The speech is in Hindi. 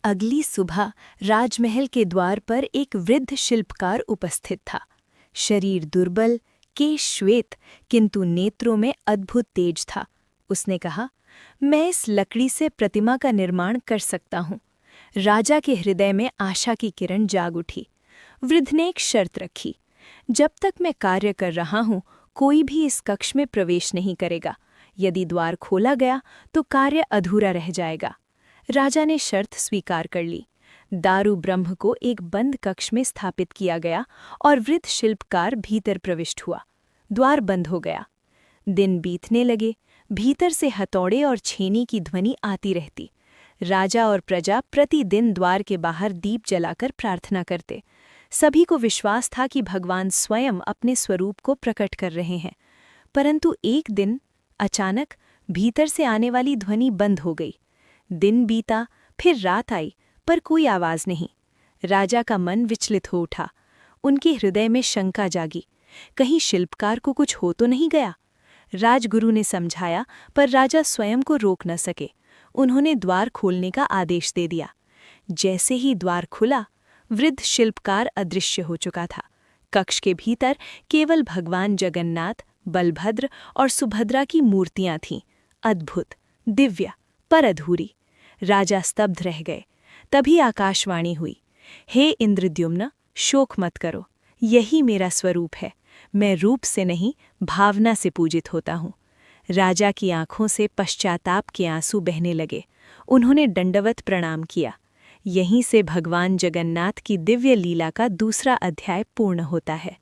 अगली सुबह राजमहल के द्वार पर एक वृद्ध शिल्पकार उपस्थित था। शरीर दुर्बल, केश श्वेत, किंतु नेत्रों में अद्भुत तेज था। उसने कहा, मैं इस लकड़ी से प्रतिमा का निर्माण कर सकता हूँ। राजा के हृदय में आशा की किरण जाग उठी। वृद्ध ने एक शर्त रखी, जब तक मैं कार्य कर रहा हूँ कोई भी इस कक्ष में प्रवेश नहीं करेगा। यदि द्वार खोला गया तो कार्य अधूरा रह जाएगा। राजा ने शर्त स्वीकार कर ली। दारू ब्रह्म को एक बंद कक्ष में स्थापित किया गया और वृद्ध शिल्पकार भीतर प्रविष्ट हुआ। द्वार बंद हो गया। दिन बीतने लगे। भीतर से हथौड़े और छेनी की ध्वनि आती रहती। राजा और प्रजा प्रतिदिन द्वार के बाहर दीप जलाकर प्रार्थना करते। सभी को विश्वास था कि भगवान स्वयं अपने स्वरूप को प्रकट कर रहे हैं। परंतु एक दिन अचानक भीतर से आने वाली ध्वनि बंद हो गई। दिन बीता, फिर रात आई, पर कोई आवाज नहीं। राजा का मन विचलित हो उठा। उनके हृदय में शंका जागी, कहीं शिल्पकार को कुछ हो तो नहीं गया। राजगुरु ने समझाया, पर राजा स्वयं को रोक न सके। उन्होंने द्वार खोलने का आदेश दे दिया। जैसे ही द्वार खुला, वृद्ध शिल्पकार अदृश्य हो चुका था। कक्ष के भीतर केवल भगवान जगन्नाथ, बलभद्र और सुभद्रा की मूर्तियां थीं, अद्भुत, दिव्य, पर अधूरी। राजा स्तब्ध रह गए। तभी आकाशवाणी हुई, हे इंद्रद्युम्न, शोक मत करो, यही मेरा स्वरूप है। मैं रूप से नहीं, भावना से पूजित होता हूँ। राजा की आंखों से पश्चाताप के आंसू बहने लगे। उन्होंने दंडवत प्रणाम किया। यहीं से भगवान जगन्नाथ की दिव्य लीला का दूसरा अध्याय पूर्ण होता है।